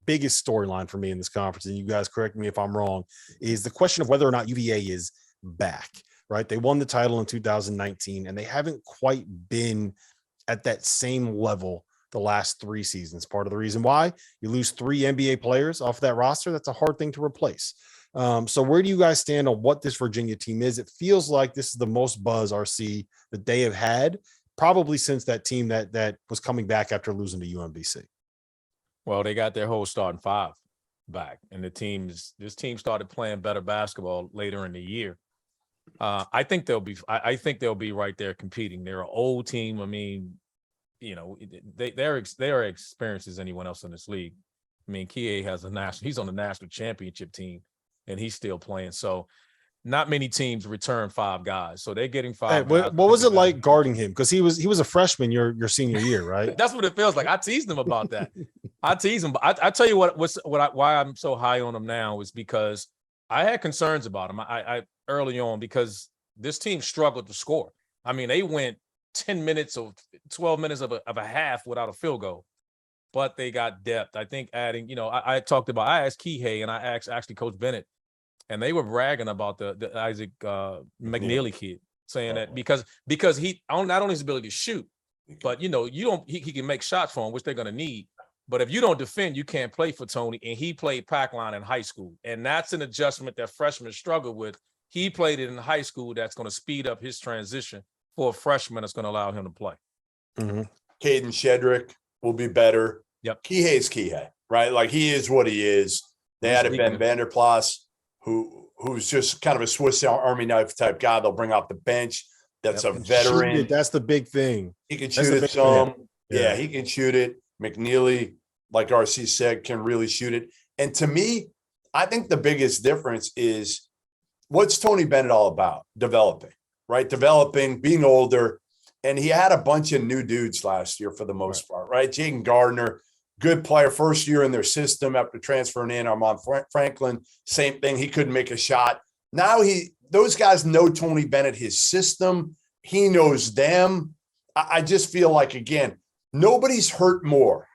biggest storyline for me in this conference, and you guys correct me if I'm wrong, is the question of whether or not UVA is back, right? They won the title in 2019, and they haven't quite been at that same level the last 3 seasons. Part of the reason why you lose 3 NBA players off that roster, that's a hard thing to replace. So where do you guys stand on what this Virginia team is? It feels like this is the most buzz, RC, that they have had probably since that team that was coming back after losing to UMBC. Well, they got their whole starting 5 back, and this team started playing better basketball later in the year. I think they'll be right there competing. They're an old team. I mean, you know, they're experienced as anyone else in this league. I mean, Kie he's on the national championship team, and he's still playing. So not many teams return 5 guys. So they're getting 5 guys. What was it like guarding him? Because he was a freshman your senior year, right? That's what it feels like. I teased him about that. I teased him. I tell you why I'm so high on him now is because I had concerns about him. I early on, because this team struggled to score. I mean, they went 10 minutes or 12 minutes of a half without a field goal, but they got depth. I think adding, you know, I asked Kihei and I asked actually Coach Bennett, and they were bragging about the Isaac McNeely kid, saying that because he not only his ability to shoot, but you know, he can make shots for him, which they're going to need. But if you don't defend, you can't play for Tony. And he played pack line in high school, and that's an adjustment that freshmen struggle with. He played it in high school. That's going to speed up his transition for a freshman. That's going to allow him to play. Mm-hmm. Caden Shedrick will be better. Yep. Kihei's Kihei, right? Like, he is what he is. They had a Ben Vanderplas who's just kind of a Swiss Army knife type guy. They'll bring off the bench. That's a veteran. That's the big thing. He can shoot it some. Yeah, he can shoot it. McNeely, like RC said, can really shoot it. And to me, I think the biggest difference is, what's Tony Bennett all about? Developing, right? Developing, being older. And he had a bunch of new dudes last year for the most part, right? Jaden Gardner, good player, first year in their system after transferring in. Armand Franklin, same thing. He couldn't make a shot. Now those guys know Tony Bennett, his system. He knows them. I just feel like, again, nobody's hurt more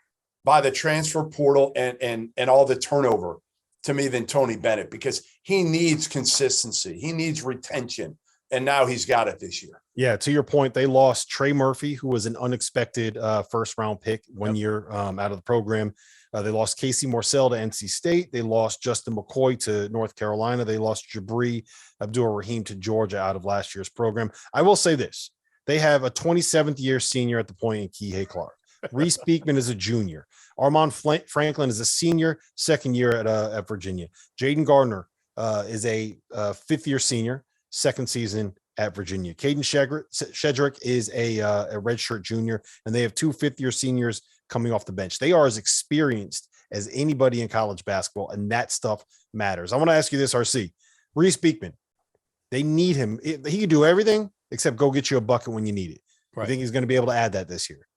by the transfer portal and all the turnover to me than Tony Bennett, because he needs consistency. He needs retention. And now he's got it this year. Yeah, to your point, they lost Trey Murphy, who was an unexpected first-round pick 1 year out of the program. They lost Casey Morcell to NC State. They lost Justin McCoy to North Carolina. They lost Jabri Abdul-Rahim to Georgia out of last year's program. I will say this. They have a 27th-year senior at the point in Kihei Clark. Reese Beekman is a junior. Armand Franklin is a senior, second year at Virginia. Jaden Gardner is a fifth-year senior, second season at Virginia. Caden Shedrick is a redshirt junior, and they have 2 fifth-year seniors coming off the bench. They are as experienced as anybody in college basketball, and that stuff matters. I want to ask you this, RC. Reese Beekman, they need him. He can do everything except go get you a bucket when you need it. Right. I think he's going to be able to add that this year.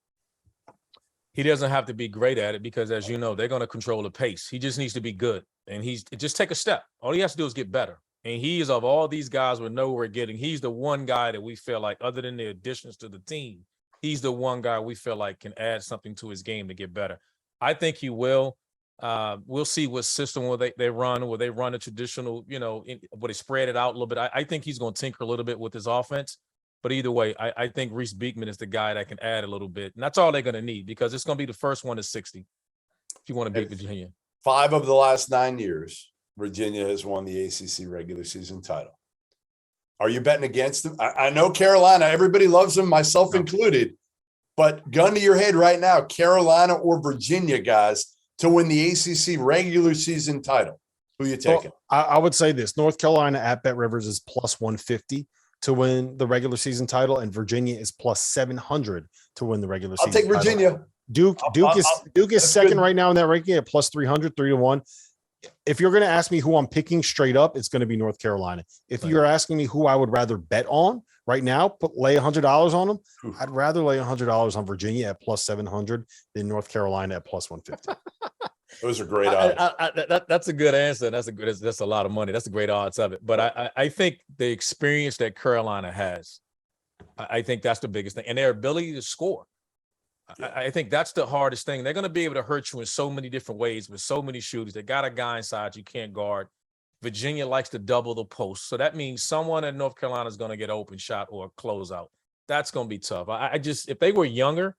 He doesn't have to be great at it because, as you know, they're going to control the pace. He just needs to be good, and just take a step. All he has to do is get better. And he is, of all these guys we know we're getting, he's the one guy that we feel like, other than the additions to the team, he's the one guy we feel like can add something to his game to get better. I think he will. We'll see what system will they run. Will they run a traditional, will they spread it out a little bit? I think he's going to tinker a little bit with his offense. But either way, I think Reese Beekman is the guy that can add a little bit. And that's all they're going to need, because it's going to be the first one to 60 if you want to beat Virginia. 5 of the last 9 years, Virginia has won the ACC regular season title. Are you betting against them? I know Carolina, everybody loves them, myself included. But gun to your head right now, Carolina or Virginia, guys, to win the ACC regular season title. Who are you taking? Well, I would say this. North Carolina at Bet Rivers is plus 150 to win the regular season title, and Virginia is plus 700 to win the regular season title. I'll take Virginia. Duke is second right now in that ranking at plus 300, 3-1. If you're going to ask me who I'm picking straight up, it's going to be North Carolina. If you're asking me who I would rather bet on right now, lay $100 on them, I'd rather lay $100 on Virginia at plus 700 than North Carolina at plus 150. Those are great odds. That's a good answer. That's a lot of money. That's a great odds of it. But I think the experience that Carolina has, I think that's the biggest thing, and their ability to score. I think that's the hardest thing. They're going to be able to hurt you in so many different ways with so many shooters. They got a guy inside you can't guard. Virginia likes to double the post. So that means someone at North Carolina is going to get an open shot or a closeout. That's going to be tough. I just, if they were younger,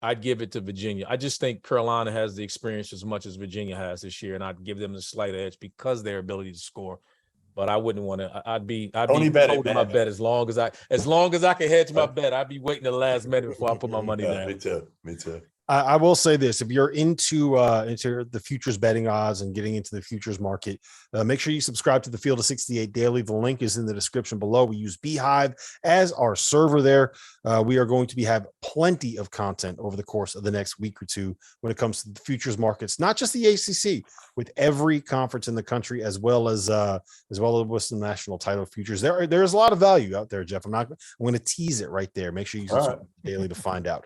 I'd give it to Virginia. I just think Carolina has the experience as much as Virginia has this year, and I'd give them the slight edge because their ability to score. But I wouldn't want to. I'd be holding my bet as long as I can hedge my bet. I'd be waiting the last minute before I put my money down. Me too. I will say this: if you're into the futures betting odds and getting into the futures market, make sure you subscribe to the Field of 68 Daily. The link is in the description below. We use Beehive as our server there. We are going to have plenty of content over the course of the next week or two when it comes to the futures markets, not just the ACC, with every conference in the country, as well as Western National Title futures. There's a lot of value out there, Jeff. I'm going to tease it right there. Make sure you subscribe to the Daily to find out.